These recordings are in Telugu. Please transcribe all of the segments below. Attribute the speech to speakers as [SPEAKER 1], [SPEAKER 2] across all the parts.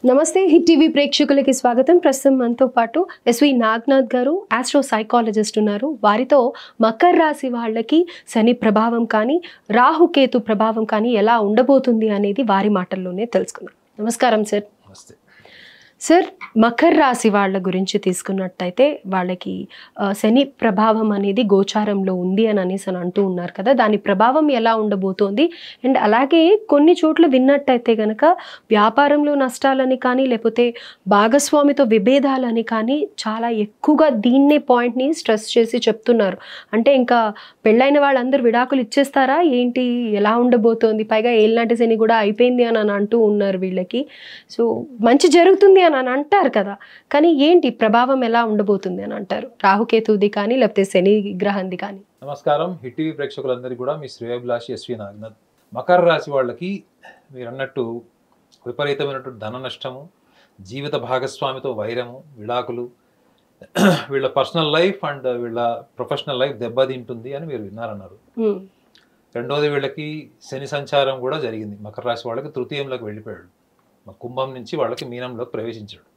[SPEAKER 1] నమస్తే హిట్ టీవీ ప్రేక్షకులకి స్వాగతం. ప్రస్తుతం మనతో పాటు ఎస్వి నాగనాథ్ గారు ఆస్ట్రో సైకాలజిస్ట్ ఉన్నారు. వారితో మకర రాశి వాళ్ళకి శని ప్రభావం కానీ రాహుకేతు ప్రభావం కానీ ఎలా ఉండబోతుంది అనేది వారి మాటల్లోనే తెలుసుకుందాం. నమస్కారం సార్. సార్, మకర రాశి వాళ్ళ గురించి తీసుకున్నట్టయితే వాళ్ళకి శని ప్రభావం అనేది గోచారంలో ఉంది అని అనేసి అంటూ ఉన్నారు కదా, దాని ప్రభావం ఎలా ఉండబోతోంది? అండ్ అలాగే కొన్ని చోట్ల విన్నట్టయితే కనుక వ్యాపారంలో నష్టాలని కానీ లేకపోతే భాగస్వామితో విభేదాలని కానీ చాలా ఎక్కువగా దీన్నే పాయింట్ని స్ట్రెస్ చేసి చెప్తున్నారు. అంటే ఇంకా పెళ్ళైన వాళ్ళందరూ విడాకులు ఇచ్చేస్తారా ఏంటి, ఎలా ఉండబోతోంది? పైగా ఏళ్ళనాటి శని కూడా అయిపోయింది అని అంటూ ఉన్నారు వీళ్ళకి. సో మంచి జరుగుతుంది అని అంటారు కదా, కానీ ఏంటి ప్రభావం ఎలా ఉండబోతుంది అని అంటారు? రాహుకేతుది కానీ లేకపోతే శని గ్రహంది కానీ.
[SPEAKER 2] నమస్కారం హిట్ టీవీ ప్రేక్షకులందరికీ కూడా మీ శ్రేయోభిలాషి ఎస్వి నాగనాథ్. మకర రాశి వాళ్ళకి మీరు అన్నట్టు విపరీతమైనటువంటి ధన నష్టము, జీవిత భాగస్వామితో వైరము, విడాకులు, వీళ్ళ పర్సనల్ లైఫ్ అండ్ వీళ్ళ ప్రొఫెషనల్ లైఫ్ దెబ్బతింటుంది అని మీరు విన్నారన్నారు. రెండోది వీళ్ళకి శని సంచారం కూడా జరిగింది. మకర రాశి వాళ్ళకి తృతీయంలోకి వెళ్ళిపోయాడు, కుంభం నుంచి వాళ్ళకి మీనంలోకి ప్రవేశించాడు.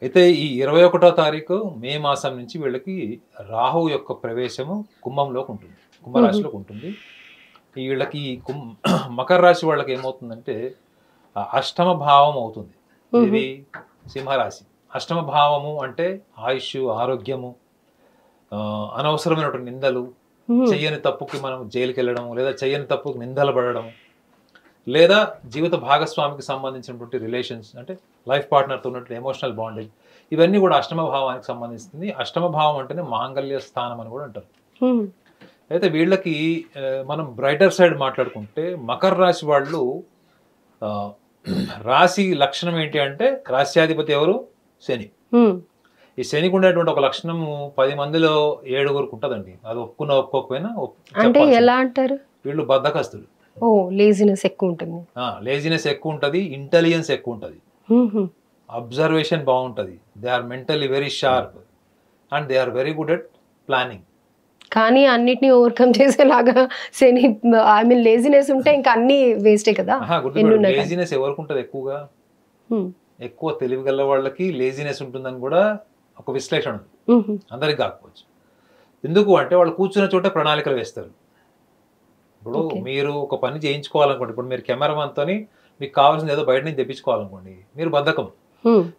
[SPEAKER 2] అయితే ఈ 21వ తారీఖు మే మాసం నుంచి వీళ్ళకి రాహు యొక్క ప్రవేశము కుంభంలోకి ఉంటుంది, కుంభరాశిలోకి ఉంటుంది. వీళ్ళకి మకర రాశి వాళ్ళకి ఏమవుతుందంటే అష్టమ భావం అవుతుంది. ఇది సింహరాశి. అష్టమ భావము అంటే ఆయుష్, ఆరోగ్యము, అనవసరమైనటువంటి నిందలు, చెయ్యని తప్పుకి మనం జైలుకి వెళ్ళడం, లేదా చెయ్యని తప్పుకి నిందలు పడడం, లేదా జీవిత భాగస్వామికి సంబంధించినటువంటి రిలేషన్స్ అంటే లైఫ్ పార్ట్నర్తో ఉన్నటువంటి ఎమోషనల్ బాండేజ్, ఇవన్నీ కూడా అష్టమ భావానికి సంబంధిస్తుంది. అష్టమ భావం అంటేనే మాంగళ్య స్థానం అని కూడా అంటారు. అయితే వీళ్ళకి మనం బ్రైటర్ సైడ్ మాట్లాడుకుంటే మకర రాశి వాళ్ళు రాశి లక్షణం ఏంటి అంటే రాశ్యాధిపతి ఎవరు? శని. ఈ శనికి ఉండేటువంటి ఒక లక్షణము 10 మందిలో 7గురికి ఉంటుందండి. అది ఒప్పుకోకపోయినా
[SPEAKER 1] అంటే ఎలా అంటారు?
[SPEAKER 2] వీళ్ళు బద్ధకస్తులు.
[SPEAKER 1] లేజినెస్ ఎక్కువ ఉంటుంది.
[SPEAKER 2] లేజినెస్ ఎక్కువ ఉంటుంది, ఇంటెలిజెన్స్ ఎక్కువ ఉంటుంది, అబ్జర్వేషన్ బాగుంటుంది, they are mentally very sharp and they are very good at planning.
[SPEAKER 1] కానీ అన్నిటిని ఓవర్కమ్ చేసేలాగా శని ఐ మీన్ లేజినెస్ ఉంటే ఇంకా అన్ని వేస్టే కదా.
[SPEAKER 2] లేజినెస్ ఎవరికి ఉంటుంది? ఎక్కువ తెలివి గల వాళ్ళకి లేజినెస్ ఉంటుందని కూడా ఒక విశ్లేషణ ఉంది, అందరికి కాకపోవచ్చు. ఎందుకు అంటే వాళ్ళు కూర్చున్న చోట ప్రణాళికలు వేస్తారు. ఇప్పుడు మీరు ఒక పని చేయించుకోవాలనుకోండి, ఇప్పుడు మీరు కెమెరామెన్తో మీకు కావాల్సింది ఏదో బయట నుంచి తెప్పించుకోవాలనుకోండి, మీరు బద్ధకం.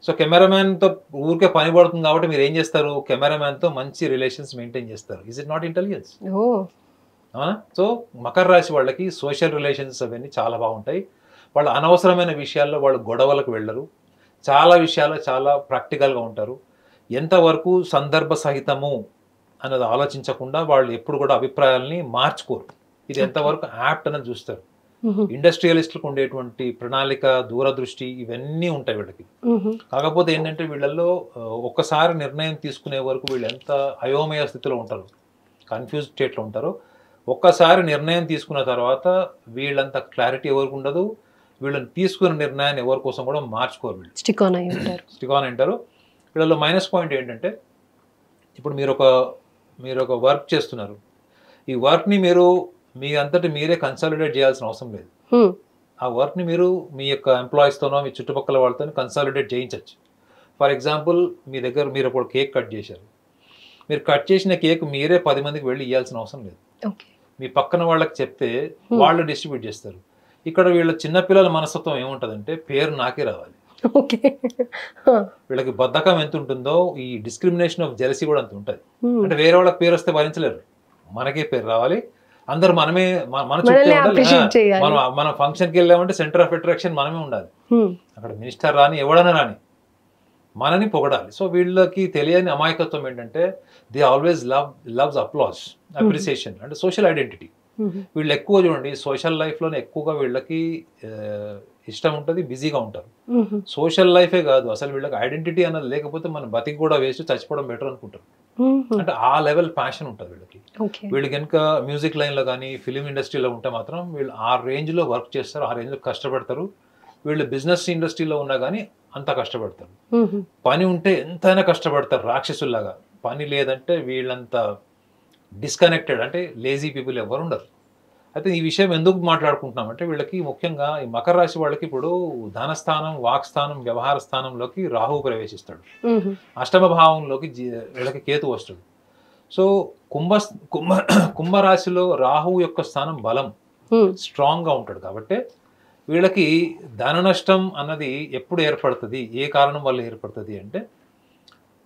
[SPEAKER 2] సో కెమెరామెన్తో ఊరికే పని పడుతుంది కాబట్టి మీరు ఏం చేస్తారు? కెమెరామెన్తో మంచి రిలేషన్స్ మెయింటైన్ చేస్తారు. Is it not intelligence? అవునా? సో మకర రాశి వాళ్ళకి సోషల్ రిలేషన్స్ అవన్నీ చాలా బాగుంటాయి. వాళ్ళ అనవసరమైన విషయాల్లో వాళ్ళు గొడవలకు వెళ్ళరు, చాలా విషయాల్లో చాలా ప్రాక్టికల్గా ఉంటారు. ఎంతవరకు సందర్భ సహితము అన్నది ఆలోచించకుండా వాళ్ళు ఎప్పుడు కూడా అభిప్రాయాలని మార్చుకోరు. ఇది ఎంతవరకు యాప్ట్ అనేది చూస్తారు. ఇండస్ట్రియలిస్టులకు ఉండేటువంటి ప్రణాళిక, దూరదృష్టి ఇవన్నీ ఉంటాయి వీళ్ళకి. కాకపోతే ఏంటంటే వీళ్ళల్లో ఒక్కసారి నిర్ణయం తీసుకునే వరకు వీళ్ళు ఎంత అయోమయ స్థితిలో ఉంటారు, కన్ఫ్యూజ్ స్టేట్లో ఉంటారు. ఒక్కసారి నిర్ణయం తీసుకున్న తర్వాత వీళ్ళంత క్లారిటీ ఎవరికి ఉండదు. వీళ్ళని తీసుకున్న నిర్ణయాన్ని ఎవరి కోసం కూడా మార్చుకోరు. వీళ్ళు స్టిక్ ఆన్ అంటారు. వీళ్ళలో మైనస్ పాయింట్ ఏంటంటే ఇప్పుడు మీరు ఒక వర్క్ చేస్తున్నారు. ఈ వర్క్ని మీరు మీ అంతటి మీరే కన్సాలిడేట్ చేయాల్సిన అవసరం లేదు. ఆ వర్క్ని మీరు మీ యొక్క ఎంప్లాయీస్తోనో మీ చుట్టుపక్కల వాళ్ళతో కన్సాలిడేట్ చేయించవచ్చు. ఫర్ ఎగ్జాంపుల్ మీరు ఒక కేక్ కట్ చేశారు. మీరు కట్ చేసిన కేక్ మీరే 10 మందికి వెళ్ళి ఇవ్వాల్సిన అవసరం లేదు. మీ పక్కన వాళ్ళకి చెప్తే వాళ్ళు డిస్ట్రిబ్యూట్ చేస్తారు. ఇక్కడ వీళ్ళ చిన్నపిల్లల మనస్తత్వం ఏముంటుందంటే పేరు నాకే రావాలి. వీళ్ళకి బద్ధకం ఎంత ఉంటుందో ఈ డిస్క్రిమినేషన్ ఆఫ్ జెలసీ కూడా అంత ఉంటుంది. అంటే వేరే వాళ్ళకి పేరు వస్తే భరించలేరు, మనకే పేరు రావాలి, అందరు మనమే మన చుట్టూ ఉండాలి. మన ఫంక్షన్కి వెళ్ళామంటే సెంటర్ ఆఫ్ అట్రాక్షన్ మనమే ఉండాలి. అక్కడ మినిస్టర్ రాని ఎవడన్నా రాని మనని పొగడాలి. సో వీళ్ళకి తెలియని అమాయకత్వం ఏంటంటే they always loves applause, appreciation అంటే సోషల్ ఐడెంటిటీ. వీళ్ళు ఎక్కువ చూడండి సోషల్ లైఫ్లోనే ఎక్కువగా వీళ్ళకి ఇష్టం ఉంటుంది, బిజీగా ఉంటారు. సోషల్ లైఫే కాదు అసలు వీళ్ళకి ఐడెంటిటీ అన్నది లేకపోతే మనం బతికి కూడా వేస్ట్, చచ్చిపోవడం బెటర్ అనుకుంటారు. అంటే ఆ లెవెల్ ప్యాషన్ ఉంటుంది వీళ్ళకి. వీళ్ళు కనుక మ్యూజిక్ లైన్లో కానీ ఫిలిం ఇండస్ట్రీలో ఉంటే మాత్రం వీళ్ళు ఆ రేంజ్లో వర్క్ చేస్తారు, ఆ రేంజ్లో కష్టపడతారు. వీళ్ళు బిజినెస్ ఇండస్ట్రీలో ఉన్నా కానీ అంత కష్టపడతారు. పని ఉంటే ఎంతైనా కష్టపడతారు రాక్షసుల్లాగా. పని లేదంటే వీళ్ళంతా డిస్కనెక్టెడ్ అంటే లేజీ పీపుల్ ఎవరు ఉండరు. అయితే ఈ విషయం ఎందుకు మాట్లాడుకుంటున్నాం అంటే వీళ్ళకి ముఖ్యంగా ఈ మకర రాశి వాళ్ళకి ఇప్పుడు ధనస్థానం, వాక్స్థానం, వ్యవహార స్థానంలోకి రాహువు ప్రవేశిస్తాడు. అష్టమ భావంలోకి వీళ్ళకి కేతు వస్తాడు. సో కుంభరాశిలో రాహువు యొక్క స్థానం బలం, స్ట్రాంగ్ గా ఉంటాడు. కాబట్టి వీళ్ళకి ధన నష్టం అన్నది ఎప్పుడు ఏర్పడుతుంది, ఏ కారణం వల్ల ఏర్పడుతుంది అంటే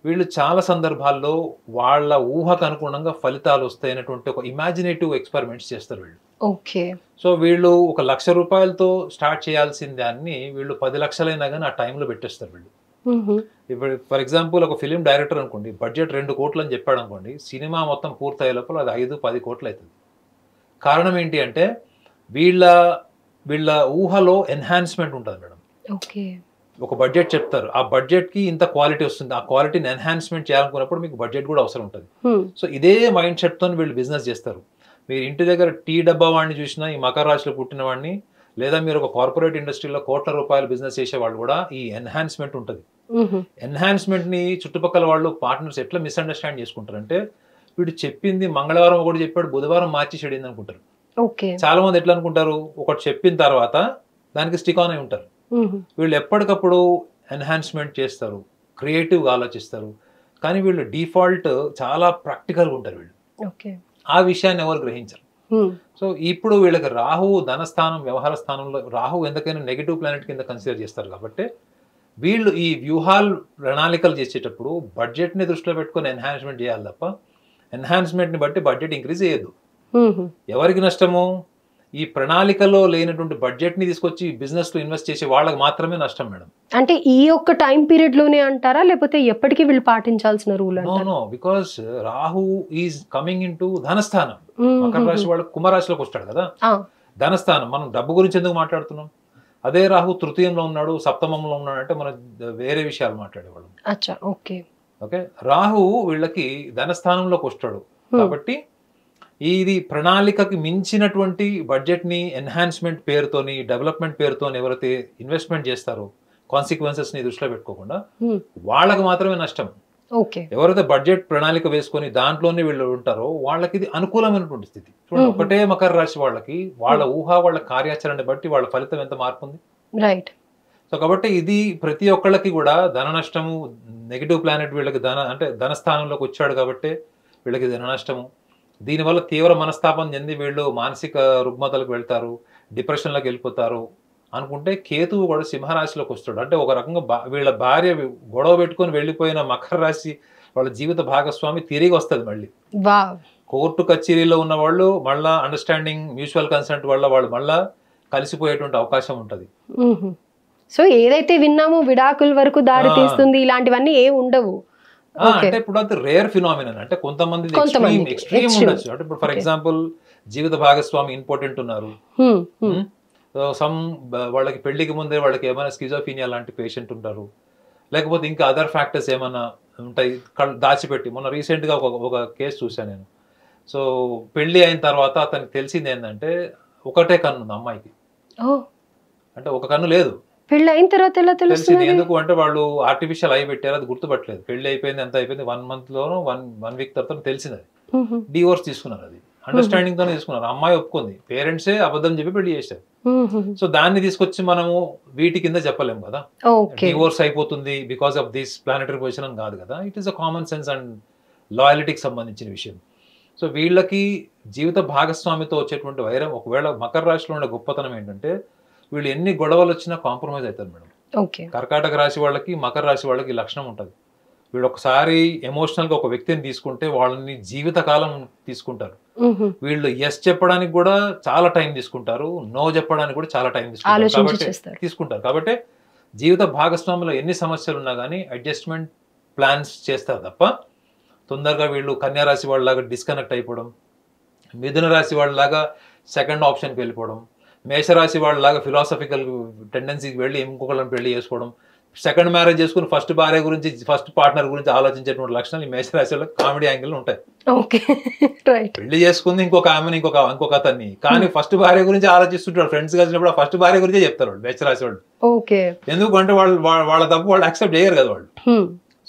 [SPEAKER 2] వీళ్ళు చాలా సందర్భాల్లో వాళ్ళ ఊహకు అనుగుణంగా ఫలితాలు వస్తాయనేటువంటి ఒక ఇమాజినేటివ్ ఎక్స్పెరిమెంట్స్ చేస్తారు వీళ్ళు.
[SPEAKER 1] ఓకే.
[SPEAKER 2] సో వీళ్ళు ఒక 1,00,000 రూపాయలతో స్టార్ట్ చేయాల్సిన దాన్ని వీళ్ళు 10 లక్షలైనా కానీ ఆ టైంలో పెట్టేస్తారు వీళ్ళు. ఇప్పుడు ఫర్ ఎగ్జాంపుల్ ఒక ఫిలిం డైరెక్టర్ అనుకోండి, బడ్జెట్ 2 కోట్లు అని చెప్పాడు అనుకోండి, సినిమా మొత్తం పూర్తయ్యే లోపల అది 5-10 కోట్లు అవుతుంది. కారణం ఏంటి అంటే వీళ్ళ ఊహలో ఎన్హాన్స్మెంట్ ఉంటుంది మేడం.
[SPEAKER 1] ఓకే.
[SPEAKER 2] ఒక బడ్జెట్ చెప్తారు, ఆ బడ్జెట్ కి ఇంత క్వాలిటీ వస్తుంది, ఆ క్వాలిటీని ఎన్హాన్స్మెంట్ చేయాలనుకున్నప్పుడు మీకు బడ్జెట్ కూడా అవసరం ఉంటుంది. సో ఇదే మైండ్ సెట్ తో వీళ్ళు బిజినెస్ చేస్తారు. మీరు ఇంటి దగ్గర టీ డబ్బా వాడిని చూసినా, ఈ మకర రాశిలో పుట్టిన వాడిని, లేదా మీరు ఒక కార్పొరేట్ ఇండస్ట్రీలో కోట్ల రూపాయలు బిజినెస్ చేసే వాళ్ళు కూడా ఈ ఎన్హాన్స్మెంట్ ఉంటుంది. ఎన్హాన్స్మెంట్ ని చుట్టుపక్కల వాళ్ళు పార్ట్నర్స్ ఎట్లా మిస్అండర్స్టాండ్ చేసుకుంటారు అంటే వీడు చెప్పింది మంగళవారం ఒకటి చెప్పాడు, బుధవారం మార్చి చెడింది అనుకుంటారు. చాలా మంది ఎట్లా అనుకుంటారు, ఒకటి చెప్పిన తర్వాత దానికి స్టిక్ ఆన్ అయి ఉంటారు. వీళ్ళు ఎప్పటికప్పుడు ఎన్హాన్స్మెంట్ చేస్తారు, క్రియేటివ్గా ఆలోచిస్తారు, కానీ వీళ్ళు డిఫాల్ట్ చాలా ప్రాక్టికల్గా ఉంటారు వీళ్ళు. ఆ విషయాన్ని ఎవరు గ్రహించరు. సో ఇప్పుడు వీళ్ళకి రాహు ధనస్థానం, వ్యవహార స్థానంలో రాహు ఎందుకైనా నెగిటివ్ ప్లానెట్ కింద కన్సిడర్ చేస్తారు. కాబట్టి వీళ్ళు ఈ వ్యూహాలు ప్రణాళికలు చేసేటప్పుడు బడ్జెట్ని దృష్టిలో పెట్టుకొని ఎన్హాన్స్మెంట్ చేయాలి తప్ప ఎన్హాన్స్మెంట్ని బట్టి బడ్జెట్ ఇంక్రీజ్ చేయొద్దు. ఎవరికి నష్టము, ఈ ప్రణాళికలో లేనటువంటి బడ్జెట్ ని తీసుకొచ్చి బిజినెస్ లో ఇన్వెస్ట్ చేసే వాళ్ళకి మాత్రమే నష్టం మేడం.
[SPEAKER 1] అంటే ఈ ఒక్క టైం పీరియడ్ లోనే అంటారా, లేకపోతే ఎప్పటికీ వీళ్ళు పాటించాల్సిన rule?
[SPEAKER 2] No, because Rahu is coming in to ధనస్థానం. మకర రాశి వాళ్ళు కుంభరాశిలోకి వస్తాడు కదా, ధనస్థానం. మనం డబ్బు గురించి ఎందుకు మాట్లాడుతున్నాం? అదే రాహు తృతీయంలో ఉన్నాడు, సప్తమంలో ఉన్నాడు అంటే మనం వేరే విషయాలు మాట్లాడేవాళ్ళం. ఓకే, రాహు వీళ్ళకి ధనస్థానంలోకి వస్తాడు కాబట్టి ఇది ప్రణాళికకి మించినటువంటి బడ్జెట్ ని ఎన్హాన్స్మెంట్ పేరుతోని, డెవలప్మెంట్ పేరుతోని ఎవరైతే ఇన్వెస్ట్మెంట్ చేస్తారో కాన్సిక్వెన్సెస్ ని దృష్టిలో పెట్టుకోకుండా వాళ్ళకి మాత్రమే నష్టం. ఎవరైతే బడ్జెట్ ప్రణాళిక వేసుకొని దాంట్లోనే వీళ్ళు ఉంటారో వాళ్ళకి ఇది అనుకూలమైనటువంటి స్థితి. చూడండి, ఒకటే మకర రాశి వాళ్ళకి వాళ్ళ ఊహ, వాళ్ళ కార్యాచరణ బట్టి వాళ్ళ ఫలితం ఎంత మార్పు ఉంది.
[SPEAKER 1] రైట్.
[SPEAKER 2] సో కాబట్టి ఇది ప్రతి ఒక్కళ్ళకి కూడా ధన నష్టము, నెగిటివ్ ప్లానెట్ వీళ్ళకి ధనస్థానంలోకి వచ్చాడు కాబట్టి వీళ్ళకి ధన నష్టము. దీనివల్ల తీవ్ర మనస్తాపం చెంది వీళ్ళు మానసిక రుగ్మతలకు వెళ్తారు, డిప్రెషన్లోకి వెళ్ళిపోతారు అనుకుంటే కేతువు కూడా సింహరాశిలోకి వస్తాడు. అంటే ఒక రకంగా వీళ్ళ భార్య గొడవ పెట్టుకొని వెళ్ళిపోయిన మకర రాశి వాళ్ళ జీవిత భాగస్వామి తిరిగి వస్తుంది మళ్ళీ. కోర్టు కచేరీలో ఉన్న వాళ్ళు మళ్ళా అండర్స్టాండింగ్, మ్యూచువల్ కన్సెంట్ వల్ల వాళ్ళు మళ్ళా కలిసిపోయేటువంటి అవకాశం ఉంటుంది.
[SPEAKER 1] సో ఏదైతే విన్నామో విడాకుల వరకు దారి తీస్తుంది, ఇలాంటివన్నీ ఏ ఉండవు.
[SPEAKER 2] అంటే ఇప్పుడు అది రేర్ ఫినామినన్. అంటే కొంతమంది ఎక్స్ట్రీమ్ ఉండొచ్చు. అంటే ఇప్పుడు ఫర్ ఎగ్జాంపుల్ జీవిత భాగస్వామి ఇంపార్టెంట్ ఉన్నారు, వాళ్ళకి పెళ్లికి ముందే వాళ్ళకి ఏమైనా స్కిజోఫీనియా లాంటి పేషెంట్ ఉంటారు, లేకపోతే ఇంకా అదర్ ఫ్యాక్టర్స్ ఏమైనా ఉంటాయి దాచిపెట్టి. మొన్న రీసెంట్ గా ఒక కేసు చూశాను నేను. సో పెళ్లి అయిన తర్వాత అతనికి తెలిసింది ఏంటంటే ఒకటే కన్ను ఉంది అమ్మాయికి, అంటే ఒక కన్ను లేదు.
[SPEAKER 1] పెళ్లి అయిన తర్వాత ఎలా తెలిసింది?
[SPEAKER 2] ఎందుకు అంటే వాళ్ళు ఆర్టిఫిషియల్ ఐ పెట్టారు, అది గుర్తుపట్టలేదు. పెళ్లి అయిపోయింది, ఎంత అయిపోయింది, 1 month లోనూ 1 week తర్వాత తెలిసింది. అది డివోర్స్ తీసుకున్నారు, అది అండర్స్టాండింగ్ తోనే తీసుకున్నారు. అమ్మాయి ఒప్పుకుంది, పేరెంట్సే అబద్ధం చెప్పి పెళ్లి చేశారు. సో దాన్ని తీసుకొచ్చి మనము వీటి కింద చెప్పలేము కదా, డివోర్స్ అయిపోతుంది because of this planetary position అని కాదు కదా. It is a common sense and లాయలిటీకి సంబంధించిన విషయం. సో వీళ్ళకి జీవిత భాగస్వామితో వచ్చేటువంటి వైరం, ఒకవేళ మకర రాశిలో ఉండే గొప్పతనం ఏంటంటే వీళ్ళు ఎన్ని గొడవలు వచ్చినా కాంప్రమైజ్ అవుతారు మేడం. కర్కాటక రాశి వాళ్ళకి, మకర రాశి వాళ్ళకి లక్షణం ఉంటుంది. వీళ్ళు ఒకసారి ఎమోషనల్ గా ఒక వ్యక్తిని తీసుకుంటే వాళ్ళని జీవితకాలం తీసుకుంటారు. వీళ్ళు ఎస్ చెప్పడానికి కూడా చాలా టైం తీసుకుంటారు, నో చెప్పడానికి కూడా చాలా టైం తీసుకుంటారు. కాబట్టి జీవిత భాగస్వామిలో ఎన్ని సమస్యలు ఉన్నా కానీ అడ్జస్ట్మెంట్ ప్లాన్స్ చేస్తారు తప్ప తొందరగా వీళ్ళు కన్యా రాశి వాళ్ళలాగా డిస్కనెక్ట్ అయిపోవడం, మిథున రాశి వాళ్ళలాగా సెకండ్ ఆప్షన్కి వెళ్ళిపోవడం, మేషరాశి వాళ్ళలాగా ఫిలాసఫికల్ టెండెన్సీకి వెళ్ళి ఇంకొకళ్ళని పెళ్లి చేసుకోవడం, సెకండ్ మ్యారేజ్ చేసుకుని ఫస్ట్ భార్య గురించి, ఫస్ట్ పార్ట్నర్ గురించి ఆలోచించేటువంటి లక్షణాలు ఈ మేషరాశి వాళ్ళకి కామెడీ యాంగిల్ ఉంటాయి. పెళ్లి చేసుకుంది ఇంకొక ఆమెను, ఇంకొక అతన్ని, కానీ ఫస్ట్ భార్య గురించి ఆలోచిస్తుంటారు. ఫ్రెండ్స్ కలిసినప్పుడు ఫస్ట్ భార్య గురించే చెప్తారు వాళ్ళు మేషరాశి వాళ్ళు. ఎందుకంటే వాళ్ళ తప్పు వాళ్ళు యాక్సెప్ట్ చేయరు కదా వాళ్ళు.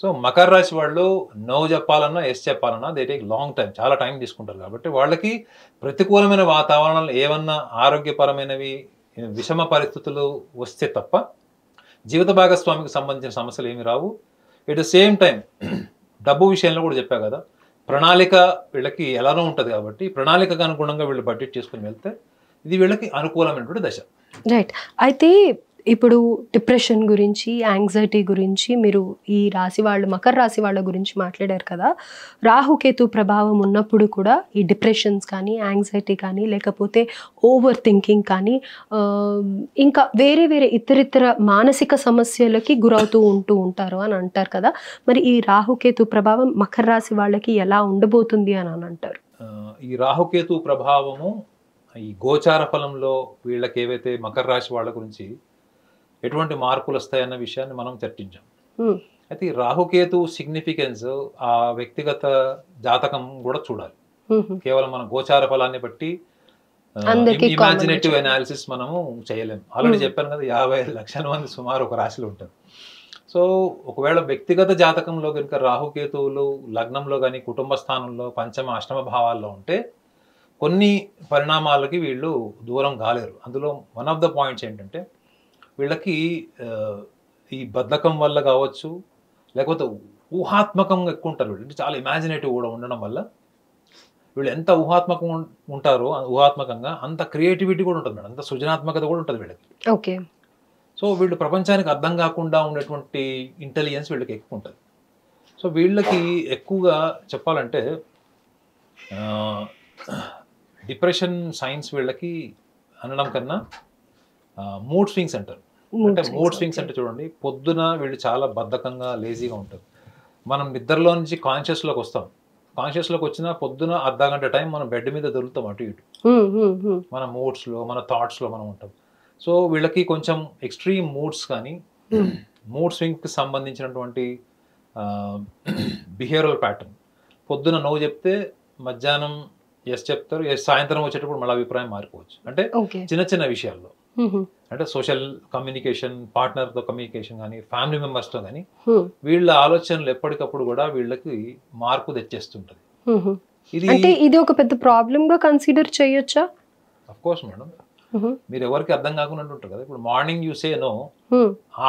[SPEAKER 2] సో మకర రాశి వాళ్ళు నో చెప్పాలన్నా ఎస్ చెప్పాలన్నా దే టేక్ లాంగ్ టైం, చాలా టైం తీసుకుంటారు. కాబట్టి వాళ్ళకి ప్రతికూలమైన వాతావరణాలు ఏమన్నా ఆరోగ్యపరమైనవి విషమ పరిస్థితులు వస్తే తప్ప జీవిత భాగస్వామికి సంబంధించిన సమస్యలు ఏమి రావు. ఎట్ ద సేమ్ టైం డబ్బు విషయంలో కూడా చెప్పా కదా, ప్రణాళిక వీళ్ళకి ఎలానో ఉంటుంది కాబట్టి ప్రణాళికకు అనుగుణంగా వీళ్ళు బడ్జెట్ చేసుకుని వెళ్తే ఇది వీళ్ళకి అనుకూలమైనటువంటి దశ.
[SPEAKER 1] రైట్. అయితే ఇప్పుడు డిప్రెషన్ గురించి, యాంగ్జైటీ గురించి మీరు ఈ రాశి వాళ్ళు, మకర రాశి వాళ్ళ గురించి మాట్లాడారు కదా. రాహుకేతు ప్రభావం ఉన్నప్పుడు కూడా ఈ డిప్రెషన్స్ కానీ, యాంగ్జైటీ కానీ, లేకపోతే ఓవర్ థింకింగ్ కానీ, ఇంకా వేరే వేరే ఇతరితర మానసిక సమస్యలకి గురవుతూ ఉంటారు అని అంటారు కదా. మరి ఈ రాహుకేతు ప్రభావం మకర రాశి వాళ్ళకి ఎలా ఉండబోతుంది అని అంటారు?
[SPEAKER 2] ఈ రాహుకేతు ప్రభావము ఈ గోచార ఫలంలో వీళ్ళకి ఏవైతే మకర రాశి వాళ్ళ గురించి ఎటువంటి మార్పులు వస్తాయన్న విషయాన్ని మనం చర్చించాం. అయితే ఈ రాహుకేతు సిగ్నిఫికెన్స్ ఆ వ్యక్తిగత జాతకం కూడా చూడాలి. కేవలం మన గోచార ఫలాన్ని బట్టి ఇమాజినేటివ్ అనాలిసిస్ మనము చేయలేము. ఆల్రెడీ చెప్పాను కదా, 55 లక్షల మంది సుమారు ఒక రాశిలో ఉంటారు. సో ఒకవేళ వ్యక్తిగత జాతకంలో కనుక రాహుకేతువులు లగ్నంలో కానీ, కుటుంబ స్థానంలో, పంచమ అష్టమ భావాల్లో ఉంటే కొన్ని పరిణామాలకి వీళ్ళు దూరం కాలేరు. అందులో వన్ ఆఫ్ ద పాయింట్స్ ఏంటంటే వీళ్ళకి ఈ బద్ధకం వల్ల కావచ్చు, లేకపోతే ఊహాత్మకంగా ఎక్కువ ఉంటారు. వీళ్ళు చాలా ఇమాజినేటివ్ కూడా ఉండడం వల్ల వీళ్ళు ఎంత ఊహాత్మకంగా ఉంటారో, ఊహాత్మకంగా అంత క్రియేటివిటీ కూడా ఉంటుంది మేడం, అంత సృజనాత్మకత కూడా ఉంటుంది వీళ్ళకి.
[SPEAKER 1] ఓకే.
[SPEAKER 2] సో వీళ్ళు ప్రపంచానికి అర్థం కాకుండా ఉండేటువంటి ఇంటెలిజెన్స్ వీళ్ళకి ఎక్కువ ఉంటుంది. సో వీళ్ళకి ఎక్కువగా చెప్పాలంటే డిప్రెషన్ సైన్స్ వీళ్ళకి అనడం కన్నా మూడ్ స్వింగ్స్ అంటారు. అంటే మూడ్ స్వింగ్స్ అంటే చూడండి, పొద్దున వీళ్ళు చాలా బద్ధకంగా లేజీగా ఉంటారు. మనం నిద్రలో నుంచి కాన్షియస్లోకి వస్తాం. కాన్షియస్లోకి వచ్చినా పొద్దున అర్ధగంట టైం మనం బెడ్ మీద దొరుకుతాం అటు ఇటు, మన మూడ్స్లో, మన థాట్స్లో మనం ఉంటాం. సో వీళ్ళకి కొంచెం ఎక్స్ట్రీమ్ మూడ్స్ కానీ, మూడ్ స్వింగ్కి సంబంధించినటువంటి బిహేవియరల్ ప్యాటర్న్, పొద్దున నో చెప్తే మధ్యాహ్నం ఎస్ చెప్తారు, సాయంత్రం వచ్చేటప్పుడు మళ్ళీ అభిప్రాయం మారిపోవచ్చు. అంటే చిన్న చిన్న విషయాల్లో, అంటే సోషల్ కమ్యూనికేషన్, పార్ట్నర్తో కమ్యూనికేషన్ కానీ, ఫ్యామిలీ మెంబర్స్తో కానీ వీళ్ళ ఆలోచనలు ఎప్పటికప్పుడు కూడా వీళ్ళకి మార్పు తెచ్చేస్తుంటది.
[SPEAKER 1] ఇది ఒక పెద్ద ప్రాబ్లమ్ గా కన్సిడర్ చేయొచ్చా?
[SPEAKER 2] Of course madam. మీరు ఎవరికి అర్థం కాకుండా ఉంటారు కదా. ఇప్పుడు morning you say no,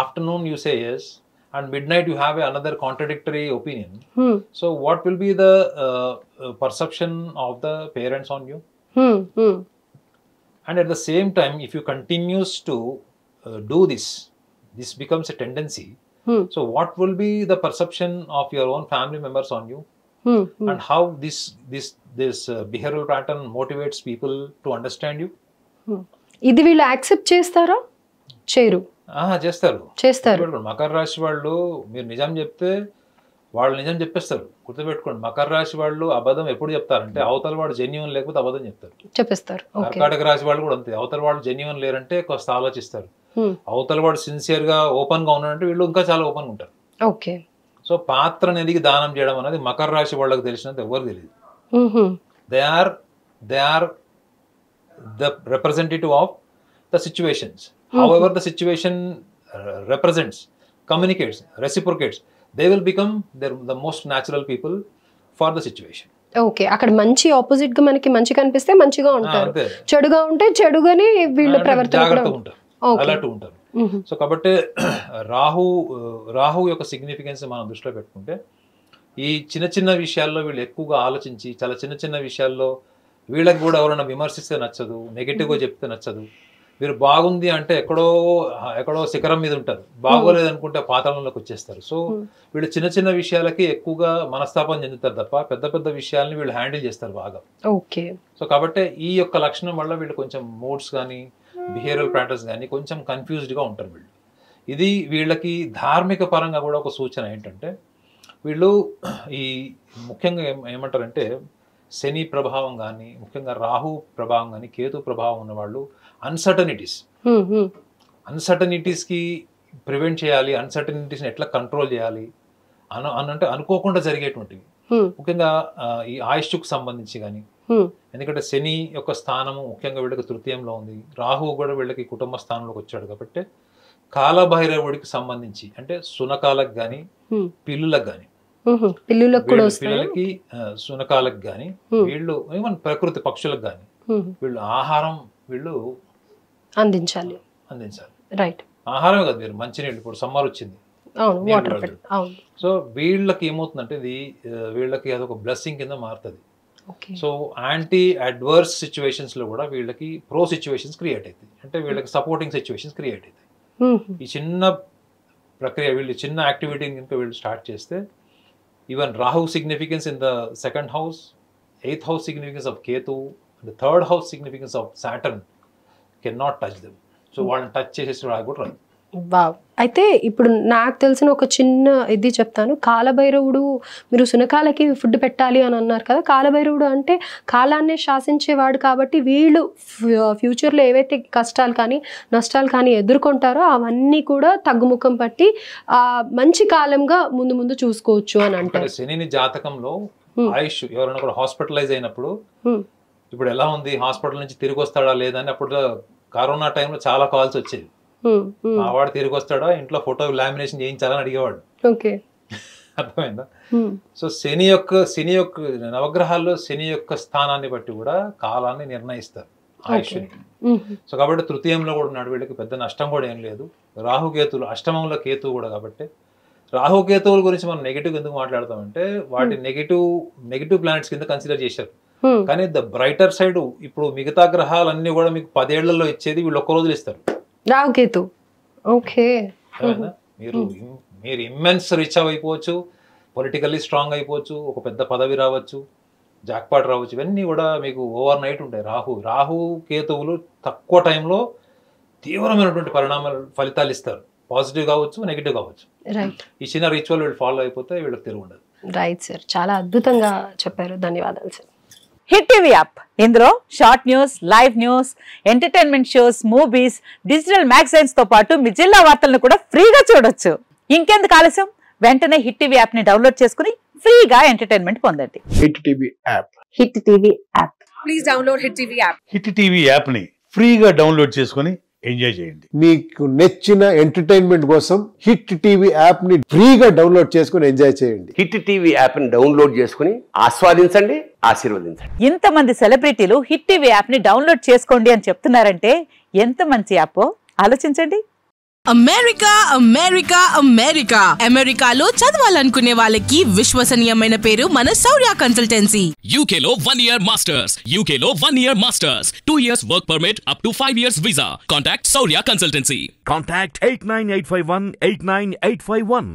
[SPEAKER 2] afternoon you say yes, and midnight you have another contradictory opinion. So what will be the perception of the parents on you? And at the same time, if you continues to do this becomes a tendency. So what will be the perception of your own family members on you? And how this behavioral pattern motivates people to understand you?
[SPEAKER 1] ఇది వీళ్ళు యాక్సెప్ట్ చేస్తారా? చేయరు.
[SPEAKER 2] చేస్తారు. మకర రాశి వాళ్ళు మీరు నిజం చెప్తే వాళ్ళు నిజం చెప్పేస్తారు. గుర్తుపెట్టుకోండి, మకర రాశి వాళ్ళు అబద్ధం ఎప్పుడు చెప్తారంటే అవతల వాడు జెన్యున్ లేకపోతే అబద్ధం చెప్పేస్తారు. కర్కాటక రాశి వాళ్ళు కూడా అంతే, అవతల వాళ్ళు జెన్యున్ లేరంటే కాస్త ఆలోచిస్తారు. అవతల వాడు సిన్సియర్ గా ఓపెన్ గా ఉన్నాడంటే వీళ్ళు ఇంకా చాలా ఓపెన్ గా ఉంటారు.
[SPEAKER 1] ఓకే.
[SPEAKER 2] సో పాత్ర నెదిగి దానం చేయడం అనేది మకర రాశి వాళ్ళకి తెలిసినంత ఎవరు తెలియదు. They are the representative of the situations. However the situation represents, communicates, reciprocates, they will become the most natural people for the situation.
[SPEAKER 1] Okay. అక్కడ మంచి ఆపోజిట్ గా మనకి మంచి కనిపిస్తే మంచిగా ఉంటారు, చెడుగా ఉంటే చెడుగానే వీళ్ళ ప్రవర్తన కూడా ఉంటారు,
[SPEAKER 2] అలాంటి ఉంటారు. సో కాబట్టి రాహు యొక్క సిగ్నిఫికెన్స్ మనం దృష్టిలో పెట్టుకుంటే ఈ చిన్న చిన్న విషయాల్లో వీళ్ళు ఎక్కువగా ఆలోచించి, చాలా చిన్న చిన్న విషయాల్లో వీళ్ళకి కూడా ఎవరైనా విమర్శిస్తే నచ్చదు, నెగిటివ్గా చెప్తే నచ్చదు. మీరు బాగుంది అంటే ఎక్కడో శిఖరం మీద ఉంటారు, బాగోలేదు అనుకుంటే పాతాళంలోకి వచ్చేస్తారు. సో వీళ్ళు చిన్న చిన్న విషయాలకి ఎక్కువగా మనస్తాపం చెందుతారు తప్ప పెద్ద పెద్ద విషయాల్ని వీళ్ళు హ్యాండిల్ చేస్తారు బాగా.
[SPEAKER 1] ఓకే.
[SPEAKER 2] సో కాబట్టి ఈ యొక్క లక్షణం వల్ల వీళ్ళు కొంచెం మూడ్స్ కానీ, బిహేవియరల్ ప్యాటర్న్స్ కానీ కొంచెం కన్ఫ్యూజ్డ్గా ఉంటారు వీళ్ళు. ఇది వీళ్ళకి ధార్మిక పరంగా కూడా ఒక సూచన ఏంటంటే, వీళ్ళు ఈ ముఖ్యంగా ఏమంటారంటే శని ప్రభావం కానీ, ముఖ్యంగా రాహు ప్రభావం కానీ, కేతు ప్రభావం ఉన్నవాళ్ళు అన్సర్టనిటీస్కి ప్రివెంట్ చేయాలి, అన్సర్టనిటీస్ని ఎట్లా కంట్రోల్ చేయాలి అంటే అనుకోకుండా జరిగేటువంటివి, ముఖ్యంగా ఈ ఆయుష్కు సంబంధించి కానీ. ఎందుకంటే శని యొక్క స్థానము ముఖ్యంగా వీళ్ళకి తృతీయంలో ఉంది, రాహు కూడా వీళ్ళకి కుటుంబ స్థానంలోకి వచ్చాడు కాబట్టి కాలభైరవుడికి సంబంధించి అంటే సునకాలకు కానీ పిల్లులకు కానీ పిల్లలకి సునకాలకు కానీ వీళ్ళు ఈవెన్ ప్రకృతి పక్షులకు కానీ వీళ్ళు ఆహారం వీళ్ళు అందించాలి. రైట్. ఆహారమే కదా మీరు మంచినీళ్ళు, ఇప్పుడు సమ్మర్ వచ్చింది, సో వీళ్ళకి ఏమవుతుందంటే ఇది వీళ్ళకి అదొక బ్లెస్సింగ్ కింద మారుతుంది. సో యాంటీ అడ్వర్స్ సిచ్యువేషన్స్ లో కూడా వీళ్ళకి ప్రో సిచ్యువేషన్స్ క్రియేట్ అవుతాయి, అంటే వీళ్ళకి సపోర్టింగ్ సిచ్యువేషన్స్ క్రియేట్ అవుతాయి. ఈ చిన్న ప్రక్రియ వీళ్ళు చిన్న యాక్టివిటీని కనుక వీళ్ళు స్టార్ట్ చేస్తే even Rahu significance in the second house, 8th house significance of Ketu, and the 3rd house significance of Saturn cannot touch them. So వాళ్ళని టచ్ చేసేసి కూడా రాదు.
[SPEAKER 1] వావ్. అయితే ఇప్పుడు నాకు తెలిసిన ఒక చిన్న ఇది చెప్తాను. కాలభైరవుడు, మీరు సునకాలకి ఫుడ్ పెట్టాలి అని అన్నారు కదా, కాలభైరవుడు అంటే కాలాన్నే శాసించేవాడు కాబట్టి వీళ్ళు ఫ్యూచర్లో ఏవైతే కష్టాలు కానీ నష్టాలు కానీ ఎదుర్కొంటారో అవన్నీ కూడా తగ్గుముఖం పట్టి మంచి కాలంగా ముందు ముందు చూసుకోవచ్చు అని అంటారు.
[SPEAKER 2] శనిని జాతకంలో ఆయుష్ ఎవరైనా కూడా హాస్పిటలైజ్ అయినప్పుడు ఇప్పుడు ఎలా ఉంది, హాస్పిటల్ నుంచి తిరిగి వస్తాడా లేదని అప్పుడు కరోనా టైంలో చాలా కాల్స్ వచ్చేది. మా వాడు తిరిగి వస్తాడా, ఇంట్లో ఫోటో లామినేషన్ చేయించాలని అడిగేవాడు. అర్థమైందా? సో శని యొక్క నవగ్రహాల్లో శని యొక్క స్థానాన్ని బట్టి కూడా కాలాన్ని నిర్ణయిస్తారు, ఆయుష్ని. సో కాబట్టి తృతీయంలో కూడా ఉన్నాడు, వీళ్ళకి పెద్ద నష్టం కూడా ఏం లేదు. రాహుకేతులు అష్టమంలో కేతువు కూడా, కాబట్టి రాహుకేతువుల గురించి మనం నెగిటివ్ ఎందుకు మాట్లాడతామంటే వాటి నెగిటివ్ ప్లానెట్స్ కింద కన్సిడర్ చేశారు. కానీ ద బ్రైటర్ సైడ్ ఇప్పుడు మిగతా గ్రహాలన్నీ కూడా మీకు 10 ఏళ్లలో ఇచ్చేది వీళ్ళు ఒక్క రోజులు ఇస్తారు.
[SPEAKER 1] రాహుకేతు. ఓకే.
[SPEAKER 2] మీరు ఇమ్మెన్స్ రిచ్ అయిపోవచ్చు, పొలిటికల్లీ స్ట్రాంగ్ అయిపోవచ్చు, ఒక పెద్ద పదవి రావచ్చు, జాక్పాట్ రావచ్చు, ఇవన్నీ కూడా మీకు ఓవర్ నైట్ ఉంటాయి. రాహు కేతువులు తక్కువ టైంలో తీవ్రమైనటువంటి ఫలితాలు ఇస్తారు. పాజిటివ్ కావచ్చు, నెగిటివ్ కావచ్చు. ఈ చిన్న రిచువల్ వీళ్ళు ఫాలో అయిపోతే వీళ్ళకి తిరుగు ఉండదు.
[SPEAKER 1] రైట్ సార్, చాలా అద్భుతంగా చెప్పారు, ధన్యవాదాలు సార్.
[SPEAKER 3] హిట్ టీవీ యాప్, ఇందులో short news, live news, entertainment shows, movies, digital magazines తో పాటు మీ జిల్లా వార్తలను కూడా ఫ్రీగా చూడొచ్చు. ఇంకెందుకు ఆలస్యం, వెంటనే హిట్ టీవీ యాప్ ని డౌన్లోడ్ చేసుకుని ఫ్రీగా ఎంటర్టైన్మెంట్ పొందండి.
[SPEAKER 4] Hit TV app.
[SPEAKER 3] Hit TV app.
[SPEAKER 5] Please download hit TV app.
[SPEAKER 6] Hit TV app ని ఫ్రీగా డౌన్లోడ్ చేసుకుని ఎంజాయ్ చేయండి.
[SPEAKER 4] మీకు నచ్చిన ఎంటర్టైన్మెంట్ కోసం హిట్ టీవీ యాప్ ని ఫ్రీగా డౌన్లోడ్ చేసుకుని ఎంజాయ్ చేయండి.
[SPEAKER 7] హిట్ టీవీ యాప్ ని డౌన్లోడ్ చేసుకుని ఆస్వాదించండి, ఆశీర్వదించండి.
[SPEAKER 3] ఇంతమంది సెలబ్రిటీలు హిట్ టీవీ యాప్ ని డౌన్లోడ్ చేసుకోండి అని చెప్తున్నారంటే ఎంత మంచి యాప్ ఆలోచించండి.
[SPEAKER 5] అమెరికా అమెరికా అమెరికా అమెరికాలో చదవాలనుకునే వాళ్ళకి విశ్వసనీయమైన పేరు మన శౌర్య కన్సల్టెన్సీ.
[SPEAKER 8] UK లో 1 year masters, UK లో 1 year masters, 2 years work permit up to 5 years visa. Contact Saurya Consultancy.
[SPEAKER 9] Contact 89851 89851.